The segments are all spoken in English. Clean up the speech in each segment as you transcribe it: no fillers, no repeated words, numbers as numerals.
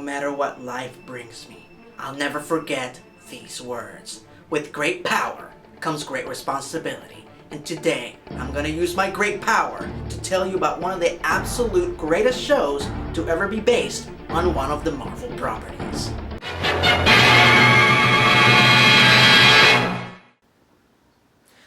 matter what life brings me, I'll never forget these words. With great power comes great responsibility. And today, I'm gonna use my great power to tell you about one of the absolute greatest shows to ever be based on one of the Marvel properties.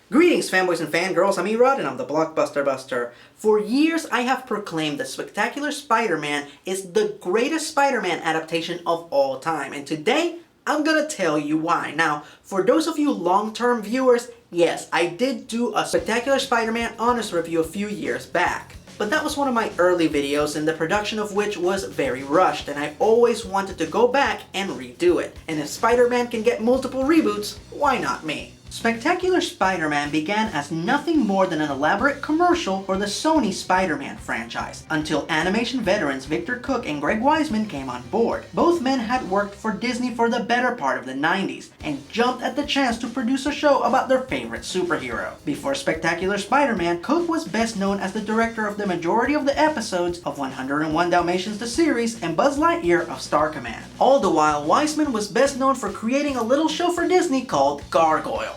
Greetings fanboys and fangirls, I'm ERod and I'm the Blockbuster Buster. For years I have proclaimed that Spectacular Spider-Man is the greatest Spider-Man adaptation of all time, and today I'm gonna tell you why. Now, for those of you long-term viewers, yes, I did do a Spectacular Spider-Man honest review a few years back. But that was one of my early videos, and the production of which was very rushed, and I always wanted to go back and redo it. And if Spider-Man can get multiple reboots, why not me? Spectacular Spider-Man began as nothing more than an elaborate commercial for the Sony Spider-Man franchise, until animation veterans Victor Cook and Greg Weisman came on board. Both men had worked for Disney for the better part of the 90s, and jumped at the chance to produce a show about their favorite superhero. Before Spectacular Spider-Man, Cook was best known as the director of the majority of the episodes of 101 Dalmatians the series and Buzz Lightyear of Star Command. All the while, Weisman was best known for creating a little show for Disney called Gargoyles.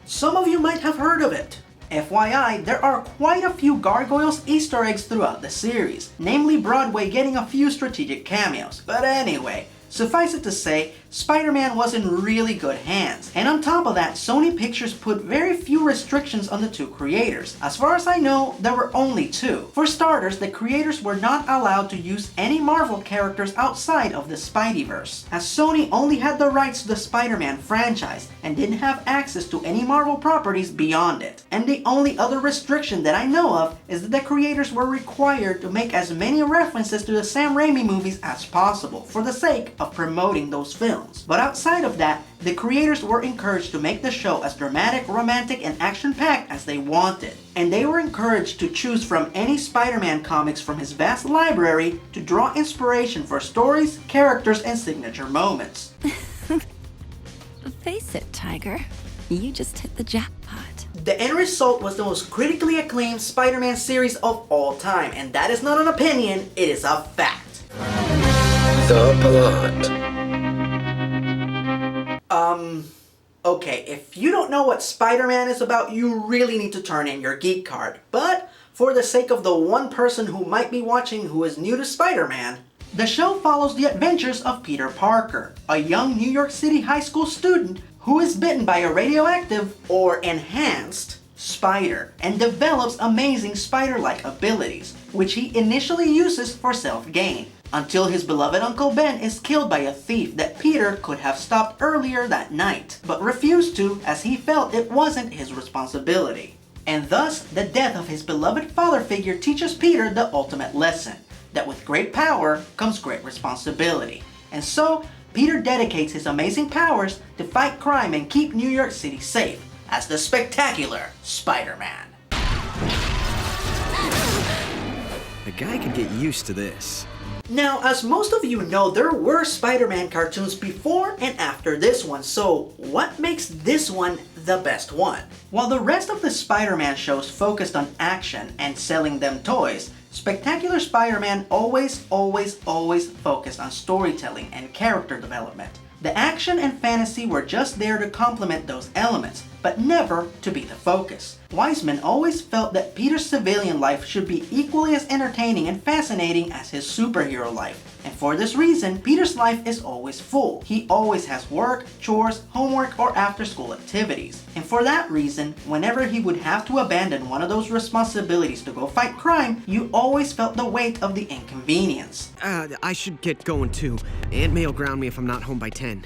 Some of you might have heard of it. FYI, there are quite a few Gargoyles Easter eggs throughout the series, namely Broadway getting a few strategic cameos. But anyway, suffice it to say, Spider-Man was in really good hands. And on top of that, Sony Pictures put very few restrictions on the two creators. As far as I know, there were only two. For starters, the creators were not allowed to use any Marvel characters outside of the Spideyverse, as Sony only had the rights to the Spider-Man franchise and didn't have access to any Marvel properties beyond it. And the only other restriction that I know of is that the creators were required to make as many references to the Sam Raimi movies as possible for the sake of promoting those films. But outside of that, the creators were encouraged to make the show as dramatic, romantic, and action-packed as they wanted. And they were encouraged to choose from any Spider-Man comics from his vast library to draw inspiration for stories, characters, and signature moments. Face it, Tiger. You just hit the jackpot. The end result was the most critically acclaimed Spider-Man series of all time, and that is not an opinion, it is a fact. The plot. Okay, if you don't know what Spider-Man is about, you really need to turn in your geek card. But for the sake of the one person who might be watching who is new to Spider-Man, the show follows the adventures of Peter Parker, a young New York City high school student who is bitten by a radioactive, or enhanced, spider and develops amazing spider-like abilities, which he initially uses for self-gain, until his beloved Uncle Ben is killed by a thief that Peter could have stopped earlier that night, but refused to as he felt it wasn't his responsibility. And thus, the death of his beloved father figure teaches Peter the ultimate lesson, that with great power comes great responsibility. And so, Peter dedicates his amazing powers to fight crime and keep New York City safe, as the Spectacular Spider-Man. A guy could get used to this. Now, as most of you know, there were Spider-Man cartoons before and after this one, so what makes this one the best one? While the rest of the Spider-Man shows focused on action and selling them toys, Spectacular Spider-Man always focused on storytelling and character development. The action and fantasy were just there to complement those elements, but never to be the focus. Weisman always felt that Peter's civilian life should be equally as entertaining and fascinating as his superhero life. And for this reason, Peter's life is always full. He always has work, chores, homework, or after-school activities. And for that reason, whenever he would have to abandon one of those responsibilities to go fight crime, you always felt the weight of the inconvenience. I should get going too. Aunt May will ground me if I'm not home by 10.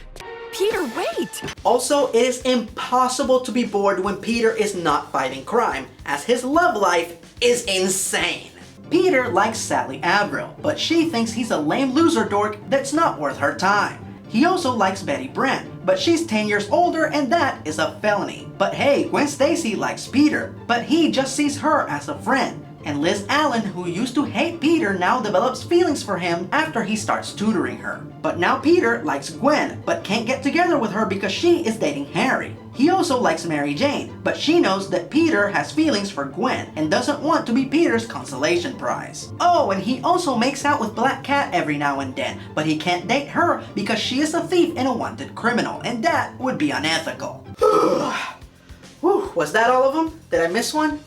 Peter, wait! Also, it is impossible to be bored when Peter is not fighting crime, as his love life is insane. Peter likes Sally Averill, but she thinks he's a lame loser dork that's not worth her time. He also likes Betty Brant, but she's 10 years older and that is a felony. But hey, Gwen Stacy likes Peter, but he just sees her as a friend. And Liz Allen, who used to hate Peter, now develops feelings for him after he starts tutoring her. But now Peter likes Gwen, but can't get together with her because she is dating Harry. He also likes Mary Jane, but she knows that Peter has feelings for Gwen and doesn't want to be Peter's consolation prize. Oh, and he also makes out with Black Cat every now and then, but he can't date her because she is a thief and a wanted criminal, and that would be unethical. Whew, was that all of them? Did I miss one?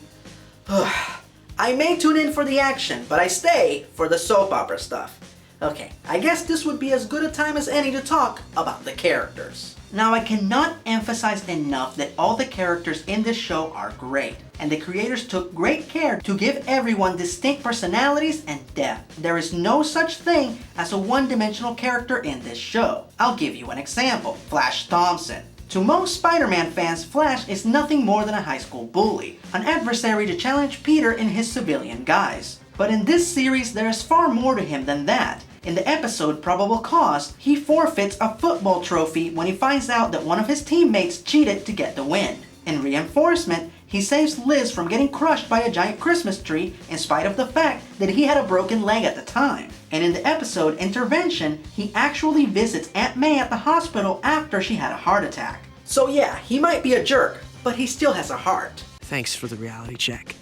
I may tune in for the action, but I stay for the soap opera stuff. Okay, I guess this would be as good a time as any to talk about the characters. Now, I cannot emphasize enough that all the characters in this show are great, and the creators took great care to give everyone distinct personalities and depth. There is no such thing as a one-dimensional character in this show. I'll give you an example, Flash Thompson. To most Spider-Man fans, Flash is nothing more than a high school bully, an adversary to challenge Peter in his civilian guise. But in this series, there is far more to him than that. In the episode Probable Cause, he forfeits a football trophy when he finds out that one of his teammates cheated to get the win. In Reinforcement, he saves Liz from getting crushed by a giant Christmas tree in spite of the fact that he had a broken leg at the time. And in the episode Intervention, he actually visits Aunt May at the hospital after she had a heart attack. So yeah, he might be a jerk, but he still has a heart. Thanks for the reality check.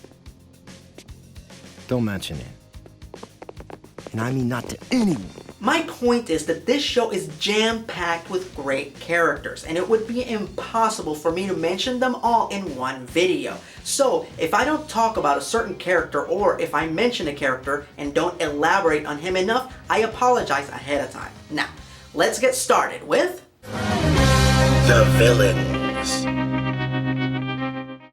Don't mention it. And I mean not to anyone. My point is that this show is jam-packed with great characters, and it would be impossible for me to mention them all in one video. So, if I don't talk about a certain character, or if I mention a character and don't elaborate on him enough, I apologize ahead of time. Now, let's get started with the villains.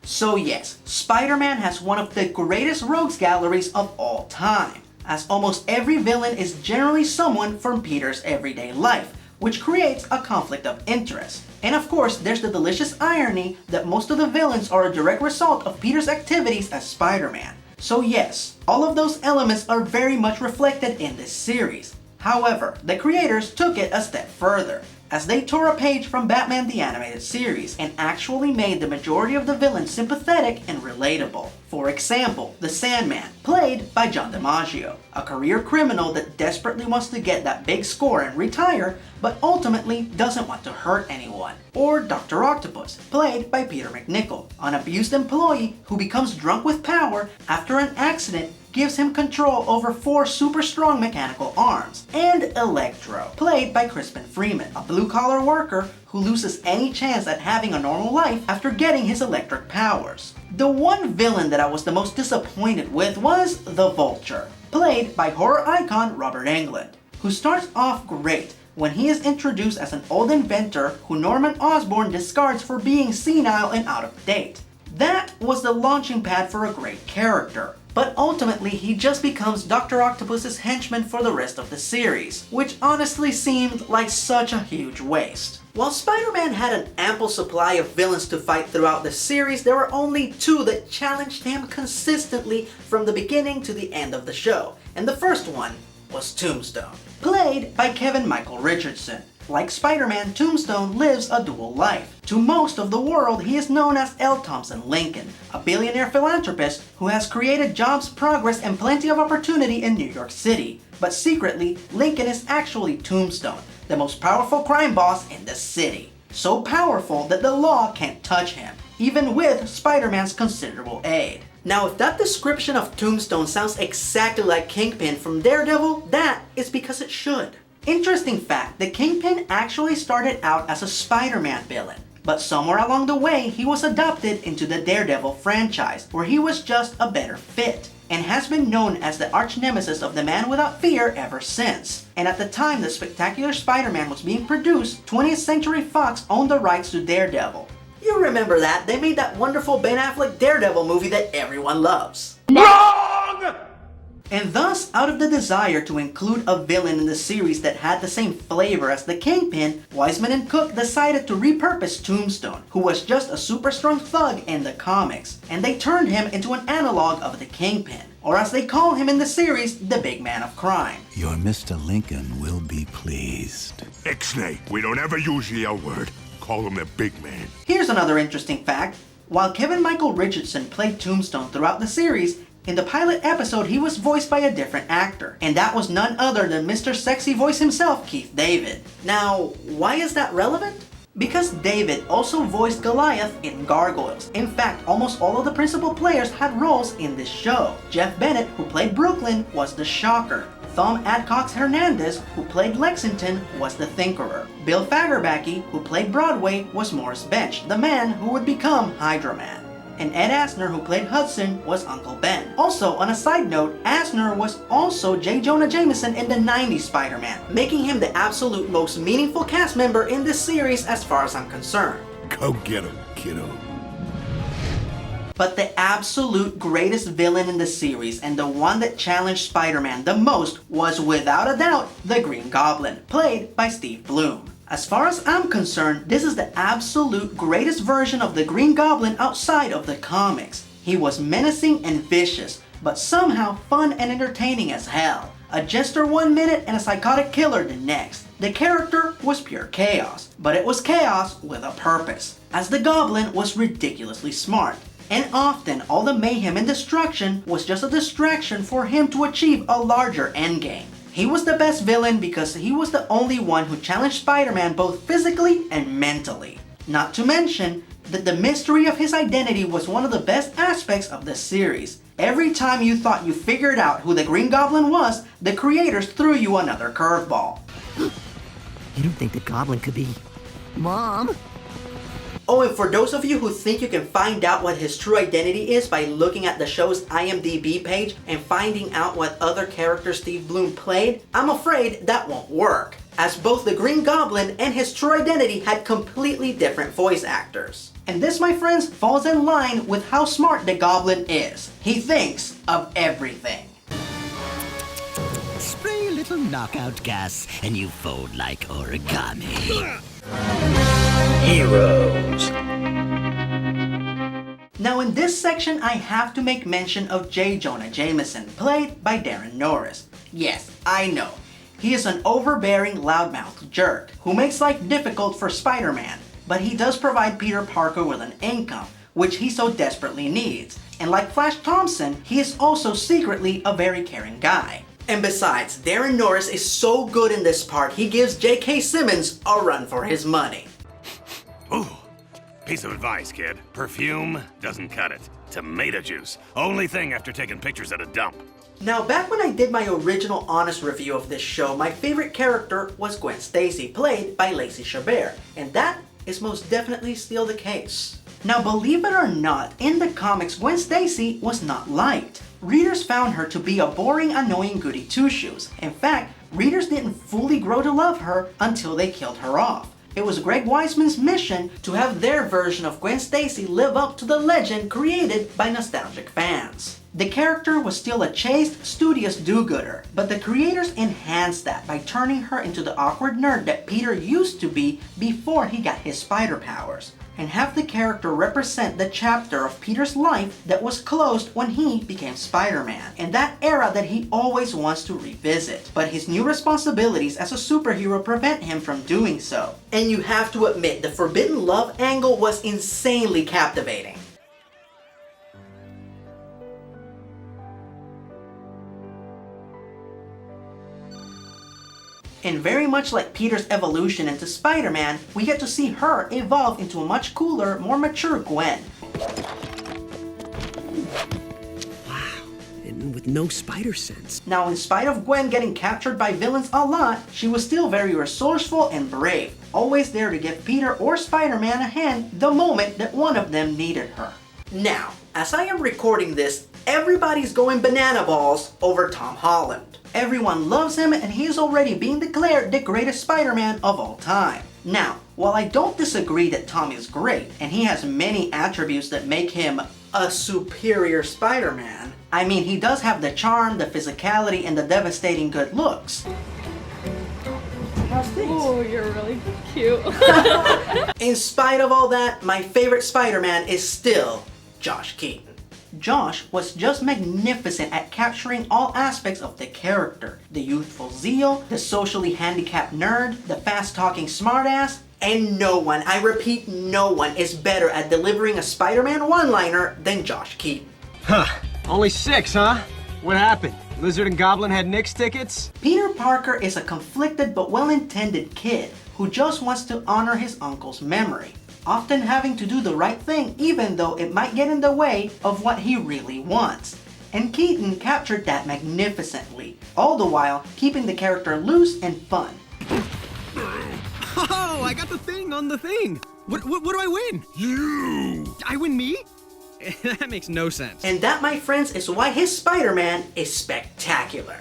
So yes, Spider-Man has one of the greatest rogues galleries of all time, as almost every villain is generally someone from Peter's everyday life, which creates a conflict of interest. And of course, there's the delicious irony that most of the villains are a direct result of Peter's activities as Spider-Man. So yes, all of those elements are very much reflected in this series. However, the creators took it a step further, as they tore a page from Batman the Animated Series and actually made the majority of the villains sympathetic and relatable. For example, the Sandman, played by John DiMaggio, a career criminal that desperately wants to get that big score and retire, but ultimately doesn't want to hurt anyone. Or Dr. Octopus, played by Peter MacNicol, an abused employee who becomes drunk with power after an accident gives him control over 4 super strong mechanical arms. And Electro, played by CRISPIN Freeman, a blue-collar worker who loses any chance at having a normal life after getting his electric powers. The one villain that I was the most disappointed with was the Vulture, played by horror icon Robert Englund, who starts off great when he is introduced as an old inventor who Norman Osborn discards for being senile and out of date. That was the launching pad for a great character. But ultimately, he just becomes Dr. Octopus's henchman for the rest of the series, which honestly seemed like such a huge waste. While Spider-Man had an ample supply of villains to fight throughout the series, there were only 2 that challenged him consistently from the beginning to the end of the show. And the first one was Tombstone, played by Kevin Michael Richardson. Like Spider-Man, Tombstone lives a dual life. To most of the world, he is known as L.Thompson Lincoln, a billionaire philanthropist who has created jobs, progress, and plenty of opportunity in New York City. But secretly, Lincoln is actually Tombstone, the most powerful crime boss in the city. So powerful that the law can't touch him, even with Spider-Man's considerable aid. Now, if that description of Tombstone sounds exactly like Kingpin from Daredevil, that is because it should. Interesting fact, the Kingpin actually started out as a Spider-Man villain, but somewhere along the way he was adopted into the Daredevil franchise, where he was just a better fit, and has been known as the arch-nemesis of the Man Without Fear ever since. And at the time the Spectacular Spider-Man was being produced, 20th Century Fox owned the rights to Daredevil. You remember that, they made that wonderful Ben Affleck Daredevil movie that everyone loves. Wrong! And thus, out of the desire to include a villain in the series that had the same flavor as the Kingpin, Wiseman and Cook decided to repurpose Tombstone, who was just a super strong thug in the comics, and they turned him into an analog of the Kingpin, or as they call him in the series, the Big Man of Crime. Your Mr. Lincoln will be pleased. Ixnay, we don't ever use the L word. Call him the big man. Here's another interesting fact. While Kevin Michael Richardson played Tombstone throughout the series, in the pilot episode, he was voiced by a different actor, and that was none other than Mr. Sexy Voice himself, Keith David. Now, why is that relevant? Because David also voiced Goliath in Gargoyles. In fact, almost all of the principal players had roles in this show. Jeff Bennett, who played Brooklyn, was the Shocker. Thom Adcox Hernandez, who played Lexington, was the Thinkerer. Bill Fagerbakke, who played Broadway, was Morris Bench, the man who would become Hydro Man. And Ed Asner, who played Hudson, was Uncle Ben. Also, on a side note, Asner was also J. Jonah Jameson in the 90s Spider-Man, making him the absolute most meaningful cast member in this series as far as I'm concerned. Go get him, kiddo. But the absolute greatest villain in the series, and the one that challenged Spider-Man the most, was without a doubt the Green Goblin, played by Steve Blum. As far as I'm concerned, this is the absolute greatest version of the Green Goblin outside of the comics. He was menacing and vicious, but somehow fun and entertaining as hell. A jester one minute and a psychotic killer the next. The character was pure chaos, but it was chaos with a purpose, as the Goblin was ridiculously smart. And often, all the mayhem and destruction was just a distraction for him to achieve a larger endgame. He was the best villain because he was the only one who challenged Spider-Man both physically and mentally. Not to mention that the mystery of his identity was one of the best aspects of the series. Every time you thought you figured out who the Green Goblin was, the creators threw you another curveball. You don't think the Goblin could be... Mom? Oh, and for those of you who think you can find out what his true identity is by looking at the show's IMDb page and finding out what other characters Steve Blum played, I'm afraid that won't work, as both the Green Goblin and his true identity had completely different voice actors. And this, my friends, falls in line with how smart the Goblin is. He thinks of everything. Spray a little knockout gas and you fold like origami. Heroes. Now in this section, I have to make mention of J. Jonah Jameson, played by Darren Norris. Yes, I know. He is an overbearing, loudmouthed jerk who makes life difficult for Spider-Man, but he does provide Peter Parker with an income, which he so desperately needs. And like Flash Thompson, he is also secretly a very caring guy. And besides, Darren Norris is so good in this part, he gives J.K. Simmons a run for his money. Ooh, piece of advice, kid. Perfume doesn't cut it. Tomato juice. Only thing after taking pictures at a dump. Now, back when I did my original honest review of this show, my favorite character was Gwen Stacy, played by Lacey Chabert, and that is most definitely still the case. Now, believe it or not, in the comics, Gwen Stacy was not liked. Readers found her to be a boring, annoying goody two-shoes. In fact, readers didn't fully grow to love her until they killed her off. It was Greg Weisman's mission to have their version of Gwen Stacy live up to the legend created by nostalgic fans. The character was still a chaste, studious do-gooder, but the creators enhanced that by turning her into the awkward nerd that Peter used to be before he got his spider powers, and have the character represent the chapter of Peter's life that was closed when he became Spider-Man, and that era that he always wants to revisit, but his new responsibilities as a superhero prevent him from doing so. And you have to admit, the forbidden love angle was insanely captivating. And very much like Peter's evolution into Spider-Man, we get to see her evolve into a much cooler, more mature Gwen. Wow, and with no spider sense. Now, in spite of Gwen getting captured by villains a lot, she was still very resourceful and brave, always there to give Peter or Spider-Man a hand the moment that one of them needed her. Now, as I am recording this, everybody's going banana balls over Tom Holland. Everyone loves him, and he is already being declared the greatest Spider-Man of all time. Now, while I don't disagree that Tom is great, and he has many attributes that make him a superior Spider-Man, I mean, he does have the charm, the physicality, and the devastating good looks. How's things? Oh, you're really cute. In spite of all that, my favorite Spider-Man is still Josh Keaton. Josh was just magnificent at capturing all aspects of the character. The youthful zeal, the socially handicapped nerd, the fast-talking smartass, and no one, I repeat, no one is better at delivering a Spider-Man one-liner than Josh Keaton. Huh. Only 6, huh? What happened? Lizard and Goblin had Knicks tickets? Peter Parker is a conflicted but well-intended kid who just wants to honor his uncle's memory, often having to do the right thing even though it might get in the way of what he really wants. And Keaton captured that magnificently, all the while keeping the character loose and fun. Oh, I got the thing on the thing. What do I win? You! I win me? That makes no sense. And that, my friends, is why his Spider-Man is spectacular.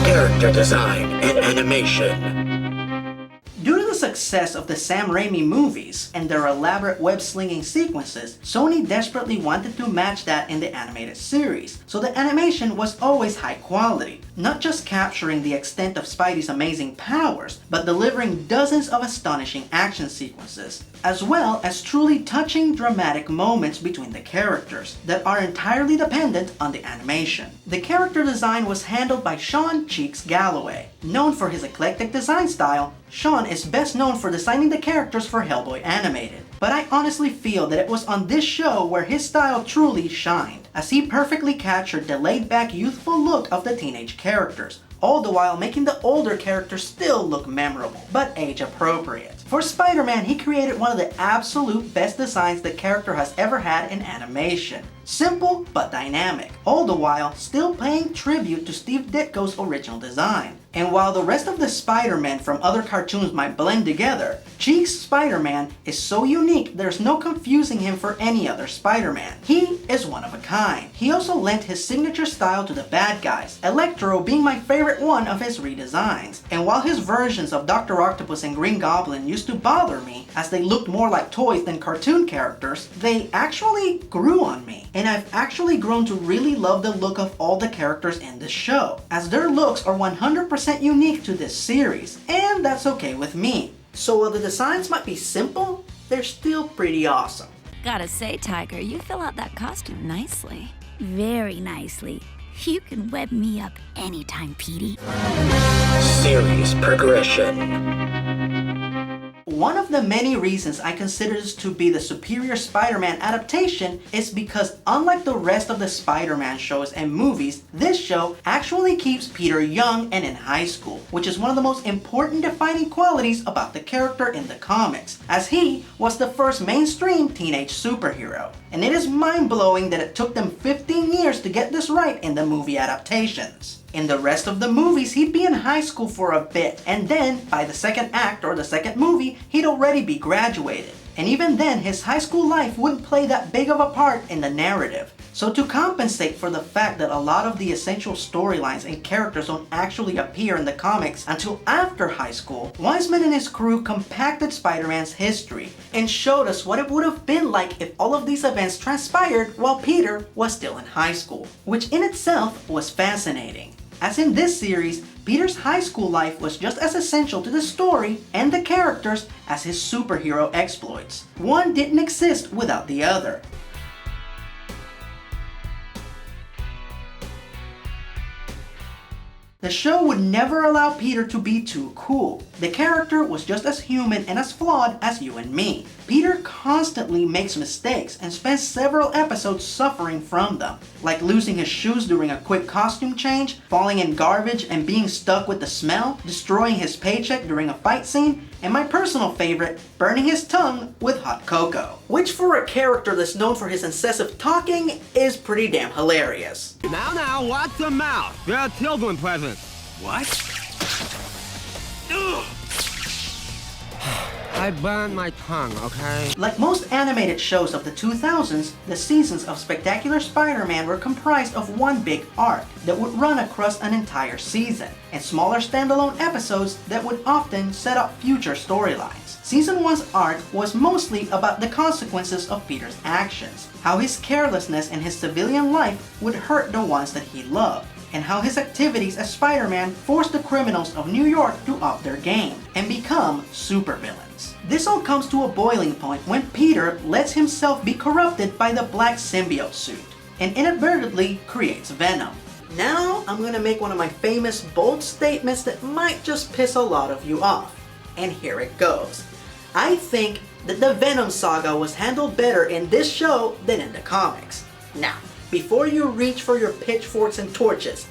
Character design and animation. Due to the success of the Sam Raimi movies and their elaborate web-slinging sequences, Sony desperately wanted to match that in the animated series, so the animation was always high quality, not just capturing the extent of Spidey's amazing powers, but delivering dozens of astonishing action sequences, as well as truly touching dramatic moments between the characters that are entirely dependent on the animation. The character design was handled by Sean Cheeks Galloway. Known for his eclectic design style, Sean is best known for designing the characters for Hellboy Animated. But I honestly feel that it was on this show where his style truly shined, as he perfectly captured the laid-back youthful look of the teenage characters, all the while making the older characters still look memorable, but age-appropriate. For Spider-Man, he created one of the absolute best designs the character has ever had in animation. Simple but dynamic, all the while still paying tribute to Steve Ditko's original design. And while the rest of the Spider-Man from other cartoons might blend together, Cheeks' Spider-Man is so unique there's no confusing him for any other Spider-Man. He is one of a kind. He also lent his signature style to the bad guys, Electro being my favorite one of his redesigns. And while his versions of Dr. Octopus and Green Goblin used to bother me, as they looked more like toys than cartoon characters, they actually grew on me. And I've actually grown to really love the look of all the characters in this show, as their looks are 100% unique to this series, and that's okay with me. So while the designs might be simple, they're still pretty awesome. Gotta say, Tiger, you fill out that costume nicely. Very nicely. You can web me up anytime, Petey. Series progression. One of the many reasons I consider this to be the superior Spider-Man adaptation is because unlike the rest of the Spider-Man shows and movies, this show actually keeps Peter young and in high school, which is one of the most important defining qualities about the character in the comics, as he was the first mainstream teenage superhero. And it is mind-blowing that it took them 15 years to get this right in the movie adaptations. In the rest of the movies, he'd be in high school for a bit, and then, by the second act or the second movie, he'd already be graduated. And even then, his high school life wouldn't play that big of a part in the narrative. So to compensate for the fact that a lot of the essential storylines and characters don't actually appear in the comics until after high school, Wiseman and his crew compacted Spider-Man's history and showed us what it would have been like if all of these events transpired while Peter was still in high school, which in itself was fascinating. As in this series, Peter's high school life was just as essential to the story and the characters as his superhero exploits. One didn't exist without the other. The show would never allow Peter to be too cool. The character was just as human and as flawed as you and me. Peter constantly makes mistakes and spends several episodes suffering from them, like losing his shoes during a quick costume change, falling in garbage and being stuck with the smell, destroying his paycheck during a fight scene, and my personal favorite, burning his tongue with hot cocoa. Which for a character that's known for his incessant talking is pretty damn hilarious. Now, watch the mouth. They're children presents. What? Ugh. I burned my tongue, okay? Like most animated shows of the 2000s, the seasons of Spectacular Spider-Man were comprised of one big arc that would run across an entire season, and smaller standalone episodes that would often set up future storylines. Season 1's arc was mostly about the consequences of Peter's actions, how his carelessness in his civilian life would hurt the ones that he loved, and how his activities as Spider-Man forced the criminals of New York to up their game and become supervillains. This all comes to a boiling point when Peter lets himself be corrupted by the black symbiote suit and inadvertently creates Venom. Now I'm gonna make one of my famous bold statements that might just piss a lot of you off. And here it goes. I think that the Venom saga was handled better in this show than in the comics. Now, before you reach for your pitchforks and torches,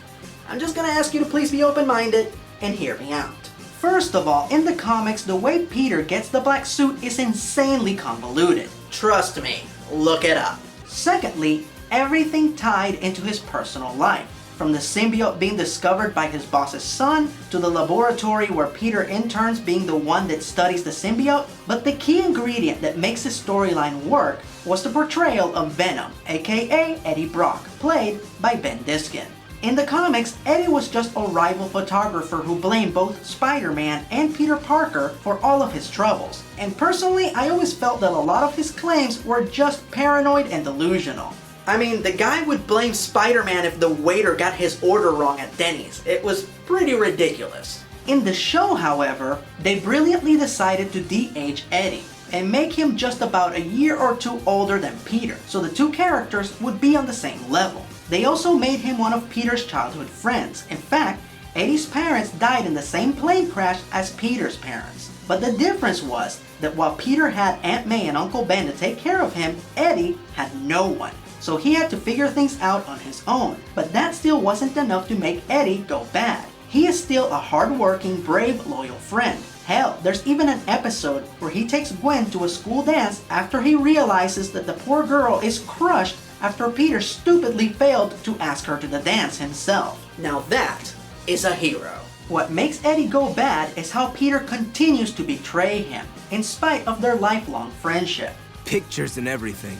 I'm just gonna ask you to please be open-minded and hear me out. First of all, in the comics, the way Peter gets the black suit is insanely convoluted. Trust me, look it up. Secondly, everything tied into his personal life. From the symbiote being discovered by his boss's son, to the laboratory where Peter interns being the one that studies the symbiote. But the key ingredient that makes his storyline work was the portrayal of Venom, aka Eddie Brock, played by Ben Diskin. In the comics, Eddie was just a rival photographer who blamed both Spider-Man and Peter Parker for all of his troubles. And personally, I always felt that a lot of his claims were just paranoid and delusional. I mean, the guy would blame Spider-Man if the waiter got his order wrong at Denny's. It was pretty ridiculous. In the show, however, they brilliantly decided to de-age Eddie and make him just about a year or two older than Peter, so the two characters would be on the same level. They also made him one of Peter's childhood friends. In fact, Eddie's parents died in the same plane crash as Peter's parents. But the difference was that while Peter had Aunt May and Uncle Ben to take care of him, Eddie had no one. So he had to figure things out on his own. But that still wasn't enough to make Eddie go bad. He is still a hard-working, brave, loyal friend. Hell, there's even an episode where he takes Gwen to a school dance after he realizes that the poor girl is crushed after Peter stupidly failed to ask her to the dance himself. Now that is a hero. What makes Eddie go bad is how Peter continues to betray him, in spite of their lifelong friendship. Pictures and everything.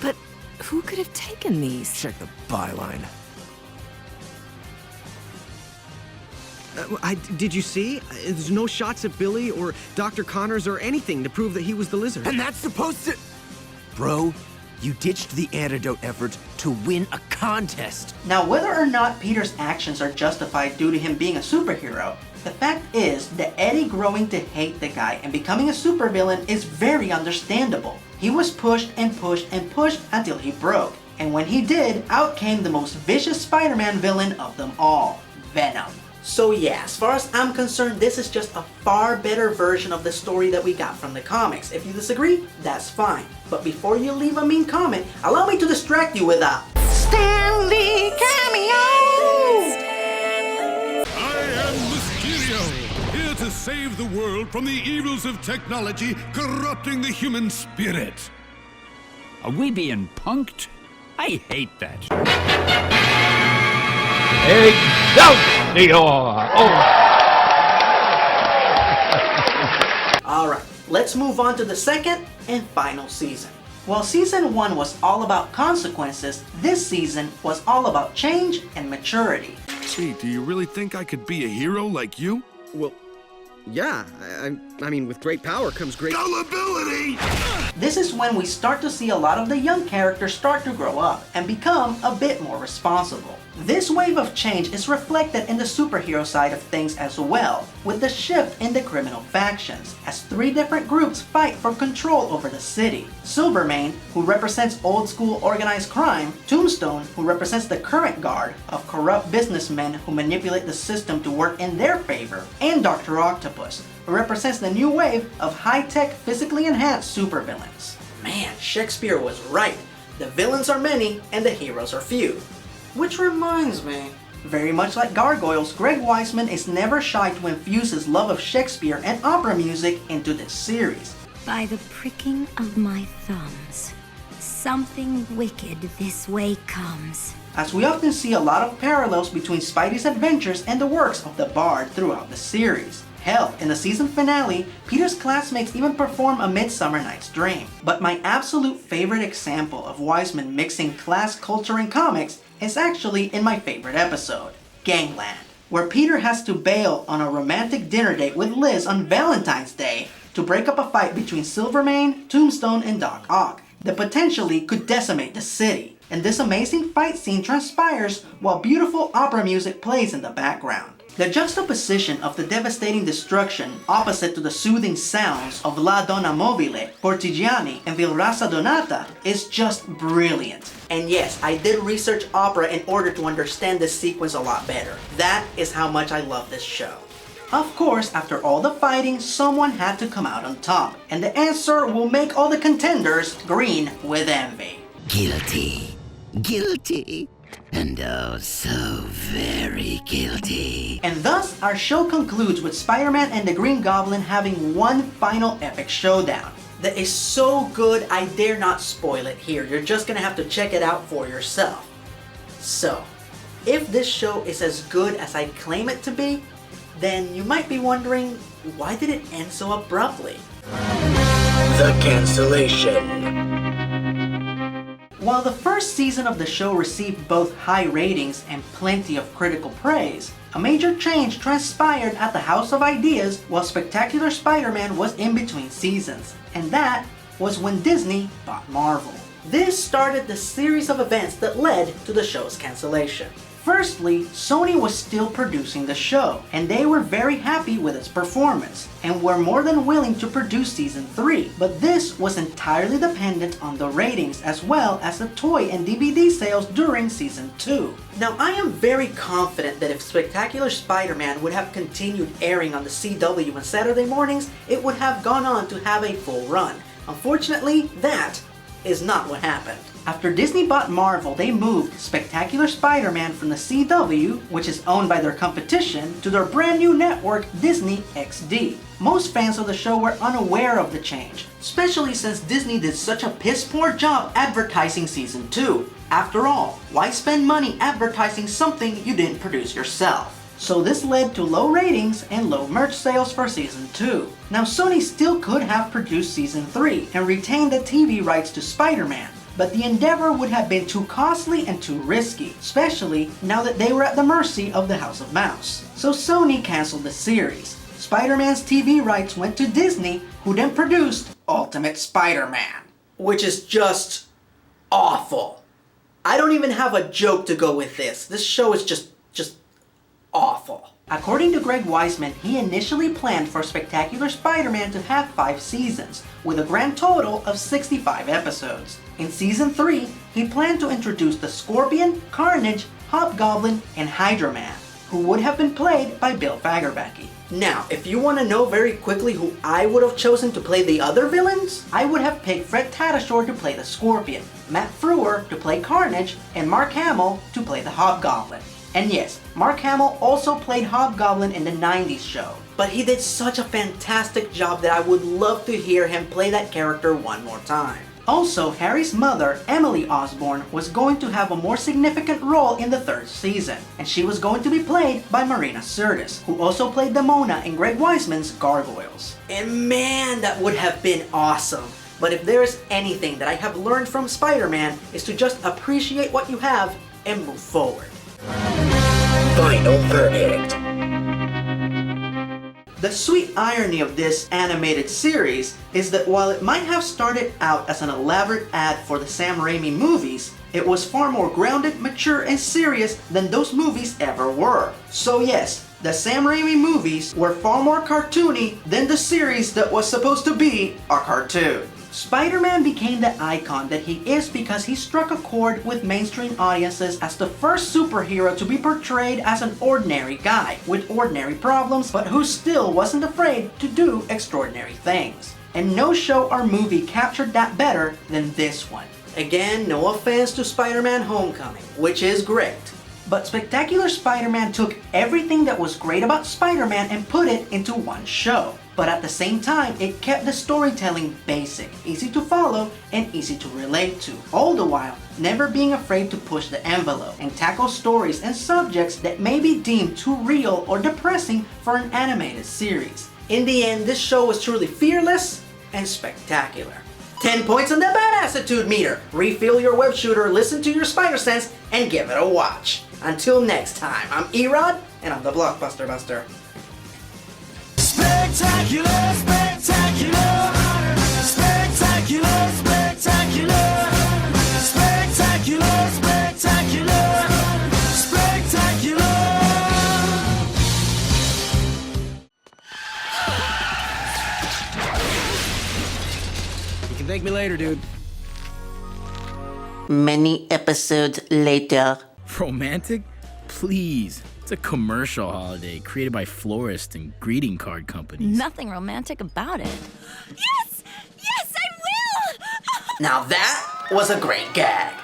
But who could have taken these? Check the byline. Did you see? There's no shots of Billy or Dr. Connors or anything to prove that he was the lizard. And that's supposed to... Bro, you ditched the antidote effort to win a contest. Now, whether or not Peter's actions are justified due to him being a superhero, the fact is that Eddie growing to hate the guy and becoming a supervillain is very understandable. He was pushed and pushed and pushed until he broke. And when he did, out came the most vicious Spider-Man villain of them all, Venom. So yeah, as far as I'm concerned, this is just a far better version of the story that we got from the comics. If you disagree, that's fine. But before you leave a mean comment, allow me to distract you with a Stan Lee cameo! I am Mysterio, here to save the world from the evils of technology corrupting the human spirit. Are we being punked? I hate that. Alright, let's move on to the second and final season. While season 1 was all about consequences, this season was all about change and maturity. Gee, do you really think I could be a hero like you? Well, yeah. I mean, with great power comes great... Gullibility! This is when we start to see a lot of the young characters start to grow up and become a bit more responsible. This wave of change is reflected in the superhero side of things as well, with the shift in the criminal factions, as 3 different groups fight for control over the city. Silvermane, who represents old school organized crime, Tombstone, who represents the current guard of corrupt businessmen who manipulate the system to work in their favor, and Dr. Octopus, who represents the new wave of high-tech, physically enhanced supervillains. Man, Shakespeare was right. The villains are many and the heroes are few. Which reminds me, very much like Gargoyles, Greg Weisman is never shy to infuse his love of Shakespeare and opera music into this series. By the pricking of my thumbs, something wicked this way comes. As we often see a lot of parallels between Spidey's adventures and the works of the Bard throughout the series. Hell, in the season finale, Peter's classmates even perform A Midsummer Night's Dream. But my absolute favorite example of Weisman mixing class, culture, and comics is actually in my favorite episode, Gangland, where Peter has to bail on a romantic dinner date with Liz on Valentine's Day to break up a fight between Silvermane, Tombstone, and Doc Ock that potentially could decimate the city. And this amazing fight scene transpires while beautiful opera music plays in the background. The juxtaposition of the devastating destruction opposite to the soothing sounds of La Donna Mobile, Cortigiani, and Vil Raza Donata is just brilliant. And yes, I did research opera in order to understand this sequence a lot better. That is how much I love this show. Of course, after all the fighting, someone had to come out on top, and the answer will make all the contenders green with envy. Guilty. Guilty. And oh, so very be guilty. And thus, our show concludes with Spider-Man and the Green Goblin having one final epic showdown. That is so good, I dare not spoil it here. You're just gonna have to check it out for yourself. So, if this show is as good as I claim it to be, then you might be wondering, why did it end so abruptly? The cancellation. While the first season of the show received both high ratings and plenty of critical praise, a major change transpired at the House of Ideas while Spectacular Spider-Man was in between seasons, and that was when Disney bought Marvel. This started the series of events that led to the show's cancellation. Firstly, Sony was still producing the show, and they were very happy with its performance, and were more than willing to produce Season 3, but this was entirely dependent on the ratings as well as the toy and DVD sales during Season 2. Now, I am very confident that if Spectacular Spider-Man would have continued airing on the CW on Saturday mornings, it would have gone on to have a full run. Unfortunately, that is not what happened. After Disney bought Marvel, they moved Spectacular Spider-Man from the CW, which is owned by their competition, to their brand new network, Disney XD. Most fans of the show were unaware of the change, especially since Disney did such a piss-poor job advertising Season 2. After all, why spend money advertising something you didn't produce yourself? So this led to low ratings and low merch sales for Season 2. Now Sony still could have produced Season 3 and retained the TV rights to Spider-Man, but the endeavor would have been too costly and too risky, especially now that they were at the mercy of the House of Mouse. So Sony canceled the series. Spider-Man's TV rights went to Disney, who then produced Ultimate Spider-Man, which is just awful. I don't even have a joke to go with this. This show is just awful. According to Greg Weisman, he initially planned for Spectacular Spider-Man to have 5 seasons, with a grand total of 65 episodes. In Season 3, he planned to introduce the Scorpion, Carnage, Hobgoblin, and Hydra Man, who would have been played by Bill Fagerbakke. Now, if you want to know very quickly who I would have chosen to play the other villains, I would have picked Fred Tatasciore to play the Scorpion, Matt Frewer to play Carnage, and Mark Hamill to play the Hobgoblin. And yes, Mark Hamill also played Hobgoblin in the 90s show, but he did such a fantastic job that I would love to hear him play that character one more time. Also, Harry's mother, Emily Osborn, was going to have a more significant role in the 3rd season, and she was going to be played by Marina Sirtis, who also played Demona in Greg Weisman's Gargoyles. And man, that would have been awesome. But if there is anything that I have learned from Spider-Man, is to just appreciate what you have and move forward. Final verdict. The sweet irony of this animated series is that while it might have started out as an elaborate ad for the Sam Raimi movies, it was far more grounded, mature, and serious than those movies ever were. So yes, the Sam Raimi movies were far more cartoony than the series that was supposed to be a cartoon. Spider-Man became the icon that he is because he struck a chord with mainstream audiences as the first superhero to be portrayed as an ordinary guy with ordinary problems, but who still wasn't afraid to do extraordinary things. And no show or movie captured that better than this one. Again, no offense to Spider-Man Homecoming, which is great. But Spectacular Spider-Man took everything that was great about Spider-Man and put it into one show. But at the same time, it kept the storytelling basic, easy to follow, and easy to relate to, all the while never being afraid to push the envelope and tackle stories and subjects that may be deemed too real or depressing for an animated series. In the end, this show was truly fearless and spectacular. 10 points on the Badassitude meter. Refill your web shooter, listen to your spider sense, and give it a watch. Until next time, I'm ERod, and I'm the Blockbuster Buster. Spectacular, spectacular, spectacular, spectacular, spectacular, spectacular, spectacular. You can thank me later, dude. Many episodes later. Romantic? Please. It's a commercial holiday created by florists and greeting card companies. Nothing romantic about it. Yes! Yes, I will! Now that was a great gag.